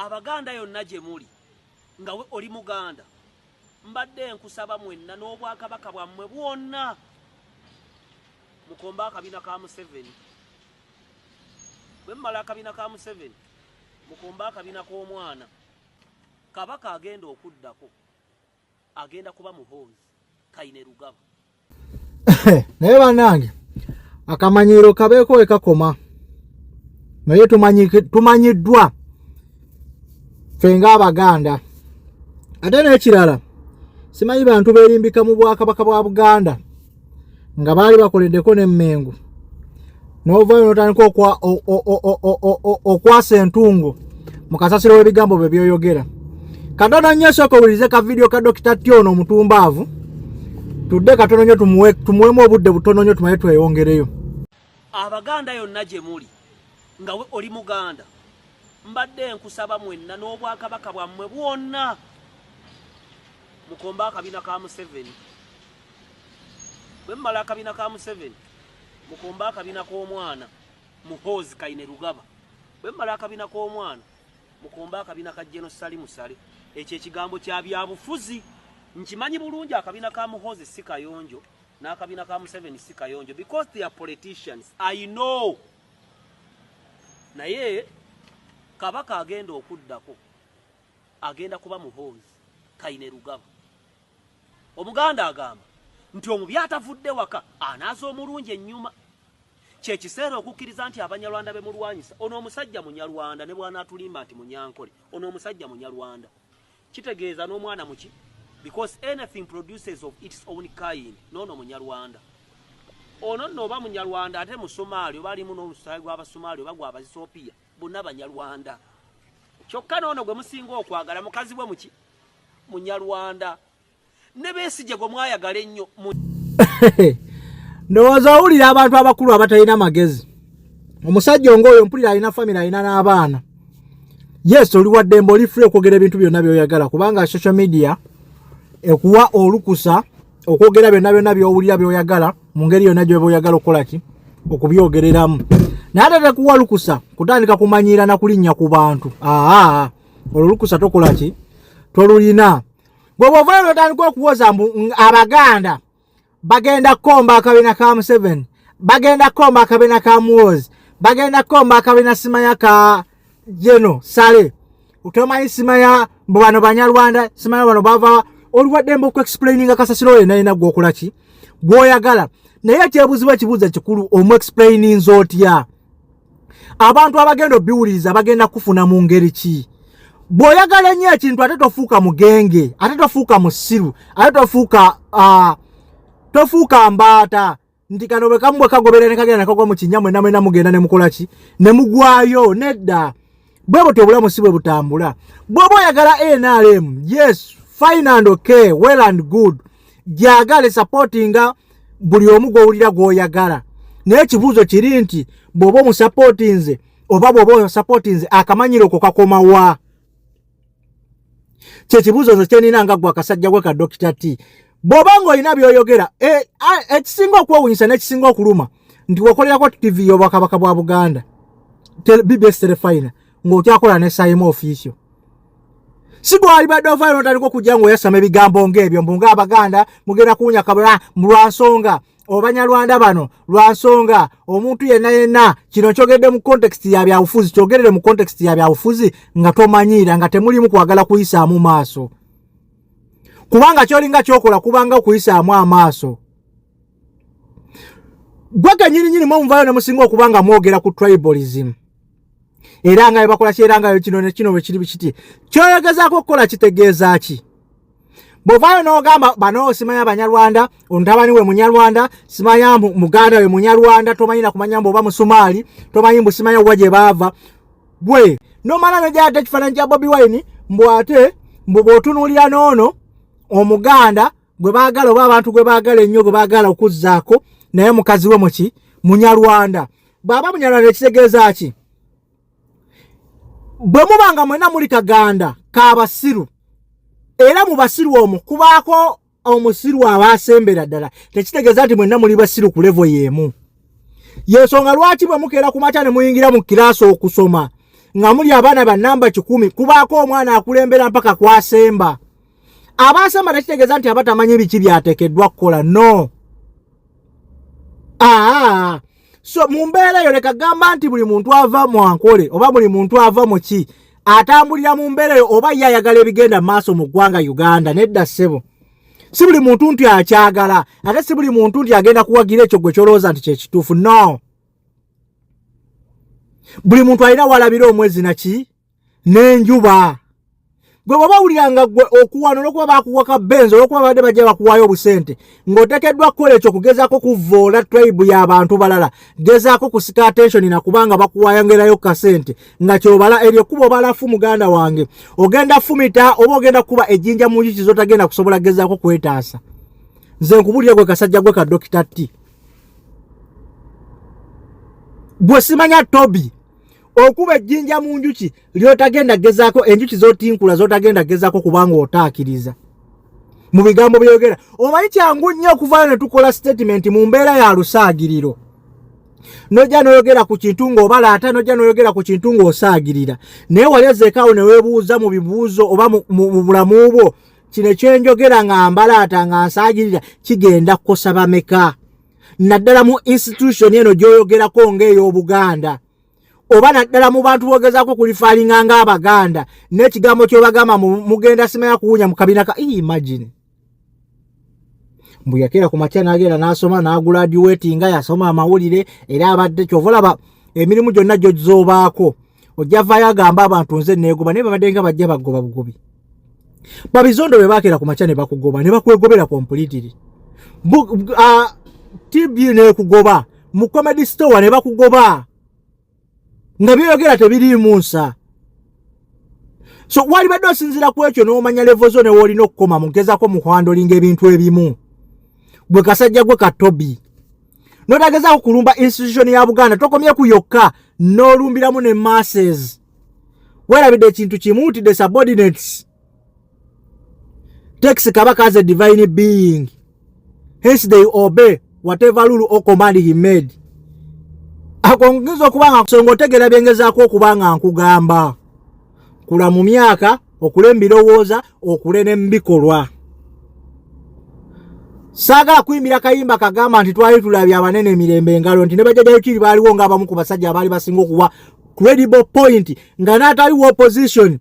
abaganda yonna gye muli nga we oli muganda mbadde nkusaba mwenna n'obwakabaka bwammwe bwonna mukomba akabina ka Museveni bwe mmala akabina ka Museveni mukomba akabina k'omwana kabaka agenda okuddako agenda kuba muhoozi kaine rugaba naye bannange akamanyiro kabeeko we kakoma naye tumanyiddwa ffe ng'abaganda ate n'ekirala simanyi bantu beerimbika mu bwakabaka bwa Buganda nga baali bakoleddeko n'emmengo n'ovaayo n'otandika okwasa entungo mu kasasiro w'ebigambo bye byoyogera. Katono nnyo sooka owulirize ka video ka Dr. Tiono Omutumbaavu tudde katono nnyo tumuwemu obudde butono nnyo tumaye tweyongereyo. Abaganda yonna gye muli nga we oli muganda mbadde nkusaba mwenna n'obwakabaka bwammwe bwonna mukomba akabina ka Museveni bwe mmala akabina ka Museveni mukomba akabina k'omwana muhoozi kaine rugaba bwe mmala akabina k'omwana mukomba akabina ka Gen Musale ekyo ekigambo kya byabufuzi nkimanyi bulungi akabina ka muhoozi si kayonjo n'akabina ka Museveni si kayonjo because they are politicians. I know. Naye kabaka agenda okuddako agenda kuba muhoozi kaine rugaba. Omuganda agamba nti omubi atavudde waka anaaza omulungi ennyuma. Kyekiseera okukkiriza nti Abanyarwanda be mulwanyisa ono omusajja Munyarwanda ne bw'anaatulimba nti Munyankole ono omusajja Munyarwanda kitegeeza n'omwana muki because anything produces of its own kind. Nono Munyarwanda ono nno oba Munyarwanda ate mu Somalia oba alimu n'omusaayi gw'Abasomalia oba gw'Abaethiopia bonna Banyarwanda kyokka n'ono gwe musinga okwagala mukazi bwe muki Munyarwanda ne Besigye gwe mwayagala ennyo. Ndowooza owulira abantu abakulu abatalina magezi. Omusajja ng'oyo mpulira alina family alina n'abaana. Yes, oli wa ddembe oli free okwogera ebintu byonna by'oyagala kubanga social media ekuwa olukusa okwogera byonna by'owulira by'oyagala mu ngeri yonna gy'oba oyagala okukola ki okubyogereramu. Naye ate tekuwa lukusa kutandika kumanyiira na kulinnya ku bantu. Olwo lukusa tokola ki tolulina. Gwe bw'ovaayo n'otandika okuwoza mbu Abaganda bagenda komba akabina ka Museveni, bagenda komba akabina ka Muwozi, bagenda komba akabina simanya ka Gen Sale. Utomanyi simanya mbu bano Banyarwanda, simanya bano bava oluwaddembe oku-explaininga kasasiro yenna gw'okola ki gw'oyagala. Naye ekyebuzibwa ekibuuzo ekikulu omu-explaininze otya? Abantu abagenda obiwuliriza bagenda kufuna mu ngeri ki? Bw'oyagala ennyo ekintu ate tofuuka mugenge, ate tofuuka musiru, ate tofuuka mbaata nti kano bwe kamu bwe kagobera ne kagenda ne kagwa mu kinnya mwenna mwenna mugenda ne mukola ki ne mugwayo. Nedda, bwe butyo obulamu si bwe butambula. Bw'oba oyagala NRM, yes, fine and okay, well and good, gyagale supportinga buli omu gw'owulira gw'oyagala. Naye ekibuuzo kiri nti bw'oba omusupportinze oba bw'oba omusupportinze akamanyiro ko kakoma wa? Kyekibuuzo kyenina nga gwe akasajja gwe ka Dr. T. Bw'oba ng'olina by'oyogera ekisinga okwewuunyisa n'ekisinga okuluma nti wakolerako TV y'obwakabaka bwa Buganda BBS Telefina ng'otyakola ne Saimo Official. Si gwali badde ovaayo n'otandika okujja ng'oyasama ebigambo ng'ebyo mbu ng'Abaganda mugenda kuwunya kabula lwa nsonga Abanyarwanda bano lwa nsonga omuntu yenna kino kyogedde mu context ya byabufuzi, kyogerere mu context ya byabufuzi nga tomanyiira nga temulimu kwagala kuyisaamu maaso. Kubanga kyolinga kyokola kubanga okuyisaamu amaaso. Gwe nyini muvaayo ne musinga okubanga mwogera ku tribalism. Era nga bakola kyera nga kino ne kino bwe kiri bikiti. Kyoyogezaako okukola kitegeeza ki? Bw'ovaayo n'ogamba bano simanya Abanyarwanda, ontabani we Munyarwanda, simanya Muganda we Munyarwanda, tomanyi na kumanya mbu oba Musomaali, tomanyi mbu simanya wa gye baava. Bwe nomala n'ogyate ekifaananyi kya Bobi Wine mbu ate mbu bw'otunuulira n'ono Omuganda gwe baagala oba abantu gwe baagala ennyo gwe baagala okuzzaako naye mukazi we muki Munyarwanda. Bw'aba Munyarwanda ekitegeeza ki? Bwe mubanga mwenna muli kaganda k'abasiru era mu basiru omwo kubaako omusiru abaasembera ddala, tekitegeeza nti mwenna muli basiru ku level y'emu. Yensonga lwaki bwe mukeera ku makya ne muyingira mu kiraasi okusoma nga muli abaana ba namba 10 kubaako omwana akulembera mpaka kwasemba. Abasemba tekitegeeza nti abatamanyi biki byateekeddwa kukola, no. So mu mbeera eyo leka gamba nti buli muntu ava mu ankole oba buli muntu ava mu ki atambulira mu mbeera eyo oba yayagala ebigenda maaso mu ggwanga Uganda. Nedda ssebo, si buli muntu nti akyagala, ate si buli muntu nti agenda kuwagira ekyo gwe kyolowooza nti kyekituufu, no. Buli muntu alina walabira omwezi naki n'enjuba. Gwe bw'oba wuliranga gwe okuwano olw'okuba bakuwaka benzo olw'okuba badde bajja bakuwaayo obusente ng'oteekeddwa kukola ekyo kugezaako kuvoola tribe y'abantu balala, gezaako kusika attention na kubanga bakuwaayongerayo kasente nga kyobala eryo kuba obalafu muganda wange ogenda fumita oba ogenda kuba ejjinja mu njuki z'otagenda kusobola gezaako kwetaasa. Nze nkubulira gwe kasajja gwe ka Dr. T. Gwe simanya Tobi okuba ejjinja mu njuki lyotagenda gezaako enjuki zotinkula zotagenda gezaako kubanga otaakiriza mu bigambo byogera. Omanyi kyangu nnyo okuvaayo ne tukola statement mu mbeera ya lusaagiriro. Nojja noyogera ku kintu ng'obalaata, nojja noyogera ku kintu ng'osaagirira. Naye wali ezeekaawo ne weebuuza mu bibuuzo oba mu bulamu bwo kino ekyenjogera nga mbalaata nga nsaagirira kigenda kukosa bameka? Naddala mu institution eno gy'oyogerako ng'ey'Obuganda. Oba naddala mu bantu bogezaako kulifaalinga ng'Abaganda n'ekigambo ky'obagamba mugenda simanya kuwunya mu kabina ka imagine. Mbu yakeera ku makya n'agenda n'asoma n'aguladuatinga yasoma amawulire era abadde kyova olaba emirimu gyonna gy'ozoobaako ojja vaayo agamba abantu nze neegoba naye babadde nga bajja bagoba bugobi. Babizondo bwe baakeera ku makya ne bakugoba ne bakwegobera completely. TV neekugoba mu comedy store ne bakugoba nga byogera tebiriimu nsa. So wali badde osinzira ku ekyo n'omanya level zo ne woolina okukoma mugezaako mu kwandolinga ebintu ebimu. Gwe kasajja gwe ka Tobi notagezaako kulumba institution ya Buganda tokomye ku yokka n'olumbiramu ne masses. Weerabidde ekintu kimu nti the subordinates takes Kabaka as a divine being, hence they obey whatever rule or command he made. Akongeza okubanga kusonga otegera byengezaako okubanga nkugamba kula mu myaka okule mbirowooza okule ne mbikolwa. Saagala kuyimbira kayimba kagamba nti twali tulabye abanene emirembe engalo nti ne bajjajjayo kiri baaliwo ng'abamu ku basajja abaali basinga okuwa credible point nga n'ataliwo opposition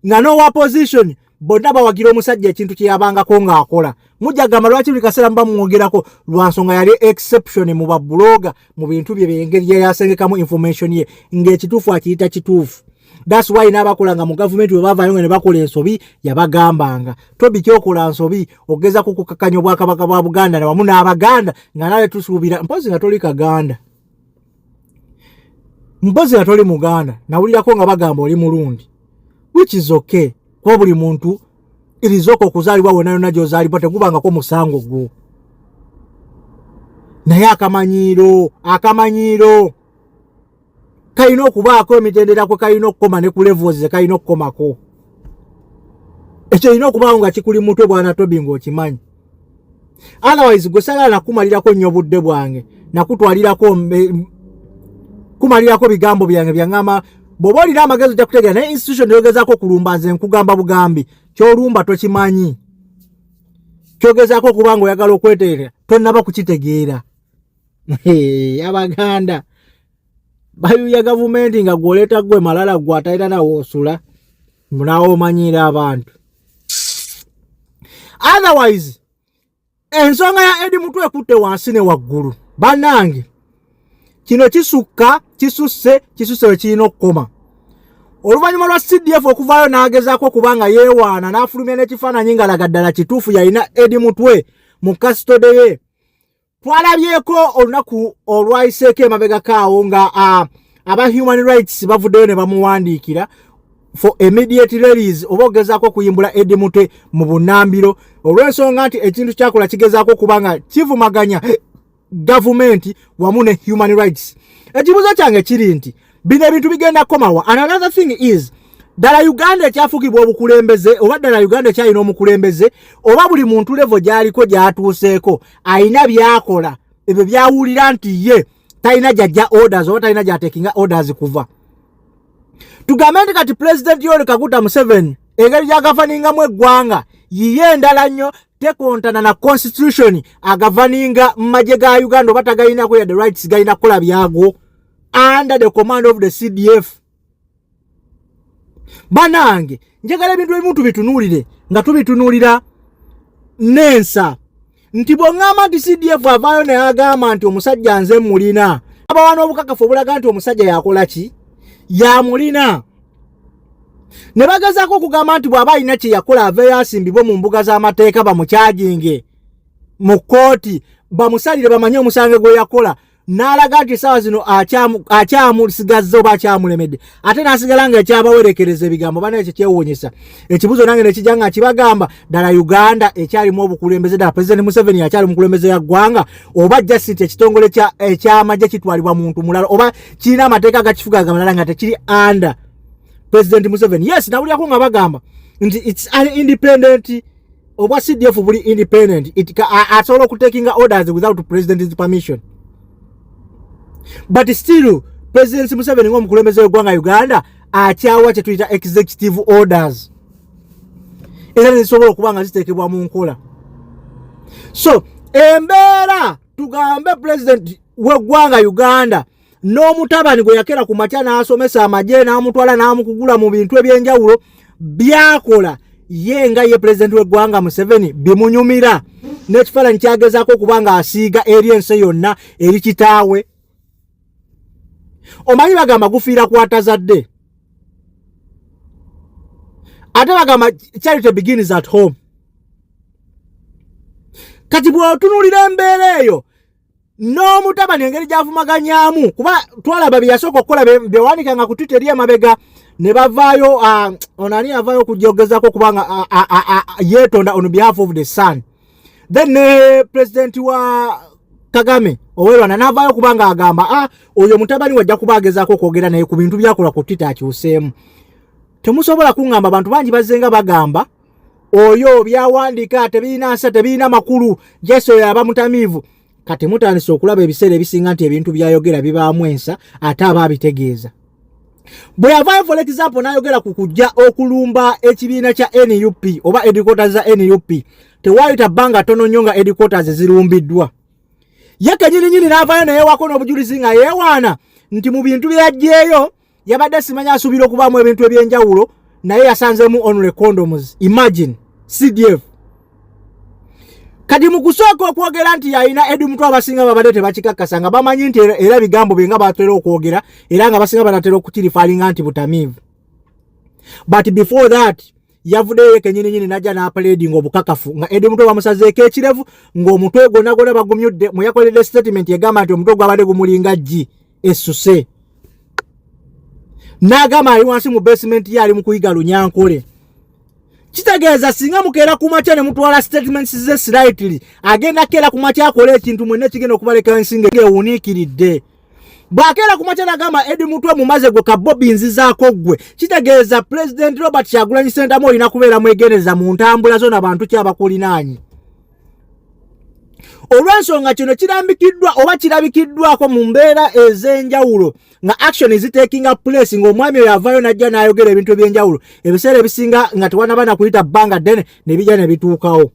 nga n'owa opposition bonna bawagira omusajja ekintu kye yabangako ng'akola. Mujja gamba lwaki buli kaseera muba mumwogerako lwa nsonga yali exception mu babloga mu bintu bye byengeri yasengekamu information ye ng'ekituufu akiyita kituufu. That's why n'abakolanga mu gavumenti bwe baavaayo nga ne bakola ensobi yabagambanga Tobi kyokola nsobi ogeza kukakanya obwakabaka bwa Buganda na wamu n'Abaganda nga nawe tusuubira mpozi nga toli Kaganda mpozi nga toli Muganda nawulirako nga bagamba oli Murundi, which is okay kwa buli muntu irizoko okuzaalibwa wonna yonna gy'ozaalibwa tegubangako musango gwo. Naye akamanyiiro kalina okubaako emitendera kwe kalina okukoma ne ku levels ze kalina okukomako. Ekyo olina okubaawo nga kikuli mutwe bwana Tobi ng'okimanyi. Otherwise gwe sagala nakumalirako nnyo obudde bwange nakutwalirako kumalirako bigambo byange byaŋŋamba bw'oba olina amagezi ojja kutegeera naye institution yogezaako okulumba nze nkugamba bugambi ky'olumba tokimanyi kyogezaako okuba nga oyagala okweteera tonnaba kukitegeera. Abaganda bayuya gavumenti nga gw'oleeta gwe malala gwe atalina nawe osula munawo omanyira abantu. Otherwise ensonga ya Eddy Mutwe ekutte wansi ne waggulu bannange kino kisusse we kirina okukoma. Oluvannyuma lwa CDF okuvaayo n'agezaako okubanga yeewaana n'afulumya n'ekifaananyi ng'alaga ddala kituufu yalina Eddy Mutwe mu kasitode ye. Twalabyeko olunaku olwayiseeko emabegakaawo nga aba human rights bavuddeyo ne bamuwandiikira for immediate release oba ogezaako okuyimbula Eddy Mutwe mu bunnambiro olw'ensonga nti ekintu kyakola kigezaako okubanga kivumaganya gavumenti wamu ne human rights. Ekibuuzo kyange kiri nti bino ebintu bigenda komawa. And another thing is ddala Uganda ekyafugibwa obukulembeze oba ddala Uganda ekyalina omukulembeze oba buli muntu levo gy'aliko gy'atuuseeko alina byakola ebyo byawulira nti ye talina gyajja orders oba talina gy'ateekinga orders kuva. tugamenti kati President Yoweri Kaguta Museveni engeri gy'agavaninga mu eggwanga yiye endala nnyo tekontana na constitution agavaninga mmaje ga Uganda oba tagalinako ya the rights galina kukola byago under the command of the CDF. Banange njagala ebintu ebimu tubitunuulire nga tubitunuulira nensa nti bw'oŋŋamba nti CDF avaayo naye agamba nti omusajja nze mulina abawa n'obukakafu obulaga nti omusajja yakola ki yamulina ne bagezaako okugamba nti bw'aba alina kye yakola aveeyo asimbibwe mu mbuga z'amateeka bamukyajinge mu kkooti bamusalire bamanye omusango gwe yakola n'alaga nti essaawa zino akyamusigazza oba akyamulemedde ate n'asigala nga ekyabawerekereza ebigambo bana ekyo kyewuunyisa ekibuzo nange ne kijja nga kibagamba ddala Uganda ekyalimu obukulembeze ddala President Museveni akyali mukulembeze ya ggwanga oba just ekitongole ekyamagye kitwalibwa muntu mulala oba kirina amateeka agakifuga amalala nga tekiri under President Museveni. Yes, nawulyako nga bagamba nti it's an independent oba CDF buli independent asobola okutakinga orders without president's permission. But still President Museveni ng'omukulembeze w'eggwanga Uganda akyawa kye tuyita executive orders era zisobola okuba nga ziteekebwa mu nkola. So embeera tugambe president w'eggwanga Uganda n'omutabani gwe yakera ku makya n'asomesa amagye n'amutwala n'amukugula mu bintu ebyenjawulo byakola ye nga ye president w'eggwanga Museveni bimunyumira n'ekifaananyi kyagezaako okuba nga asiiga eri ensi yonna eri kitaawe. Omanyi bagamba gufiira kwatazadde ate bagamba charity begins at home. Kati bw'otunuulira embeera eyo n'omutabani engeri gy'avumaganyaamu kuba twalaba bye yasooka okukola byewanikanga ku Twitter eri emabega ne bavaayo onani avaayo okujogezako kubanga yeetonda on behalf of the son. Then president wa Kagame owerwana n'avaayo kubanga agamba oyo mutabani wajja kuba agezaako okwogera naye ku bintu byakola ku Twitter akyuseemu. Temusobola kuŋŋamba abantu bangi bazzenga bagamba oyo byawandiika tebirina nsa tebirina makulu jeso yaba mutamiivu. Kati mutandise okulaba ebiseera ebisinga nti ebintu byayogera bibaamu ensa ate aba abitegeeza. Bwe yavaayo for example n'ayogera ku kujja okulumba ekibiina kya NUP oba headquarters za NUP tewaayita bbanga tono nnyo nga headquarters zirumbiddwa. Ye kenyininyini n'avaayo neyeewako n'obujulizi nga yeewaana nti mu bintu by'aggyeeyo yabadde simanya asuubira okubaamu ebintu ebyenjawulo naye yasanzeemu only condoms. Imagine CDF. Kati mu kusooka okwogera nti yalina Eddy Mutwe abasinga babadde tebakikakkasa nga bamanyi nti era bigambo bye nga batera okwogera era nga basinga banatera okukirifaalinga nti butamiivu. But before that yavuddeyo kenyininyini najja n'apaledinga obukakafu nga Eddy Mutwe bamusazeeko ekirevu ng'omutwe gwonna gwonna bagumyudde mu yakoledde statement egamba nti omutwe gwabadde gumulinga ggi essuse. N'agamba ali wansi mu basement ye ali mu kuyiga lunyankole. Kitegeeza singa mukeera ku makya ne mutwala statements ze slightly agenda keera ku makya akola ekintu mwenna kigenda okubaleka ensinga ewuniikiridde. Bw'akeera ku makya n'agamba Eddy Mutwe mumaze gwe kabbobi nzizaako ggwe kitegeeza President Robert Kyagulanyi Ssentamu olina kubeera mwegendereza mu ntambula zo n'abantu ki abakulinaanyi. Olw'ensonga kino kirambikiddwa oba kirabikiddwako mu mbeera ez'enjawulo nga action is taking up place ng'omwami oyo avaayo najja n'ayogera ebintu ebyenjawulo ebiseera ebisinga nga tewanabana kuyita bbanga ddene ne bijja ne bituukawo.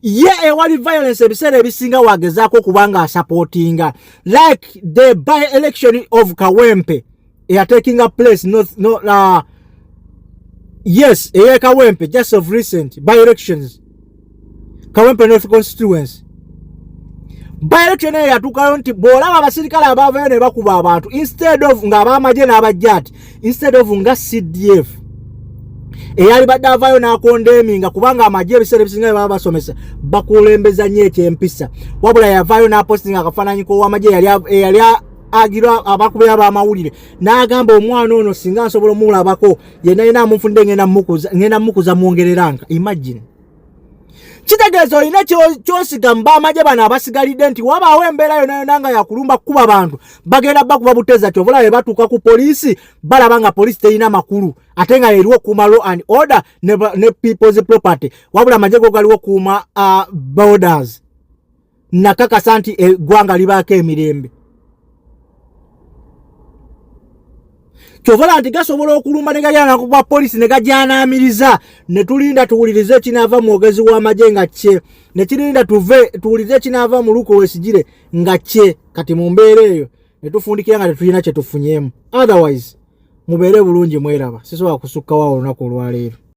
Ye ewali violence ebiseera ebisinga wagezaako okuba nga asupportinga like the by-election of Kawempe are taking up place yes Kawempe just of recent by-elections Kawempe North constituency. By-election eyo yatuukayo nti bw'olaba abasirikale abaavayo ne bakuba abantu instead of nga ab'amagye n'abajjaati instead of nga CDF eyali badde avaayo n'akondeminga kubanga amagye ebiseera ebisinga baba basomesa bakulembeza nnyo ekyempisa wabula yavaayo n'apostinga akafaananyi k'ow'amagye eyali agirwa abakubira b'amawulire n'agamba omwana ono singa nsobola omulabako yenna yena amunfudde ngenda mukuza mwongereranga. Imagine. Kitegeeza olina kyosiga mu b'amagye bano abasigalidde nti wabaawo embeera yonna nga yakulumba kukuba abantu bagenda bakuba buteza ti obulabe batuuka ku poliisi balaba nga poliisi terina makulu ate nga eriwo okuuma law and order ne people's property wabula amagye go galiwo okuuma borders. Nakakasa nti eggwanga libaako emirembe. Kyovala nti gasobola okulumba ne gajana ku police ne gajanaamiriza ne tulinda tuwulirize kinava mwogezi w'amagye nga kye ne kirinda tuwulirize kinava mu luko wesigire nga kye kati mu mbeera eyo ne tufundikira nga tetulina kye tufunyemu. Otherwise mubeere bulungi mweraba sisobola kusukka wa olunaku olwaleero.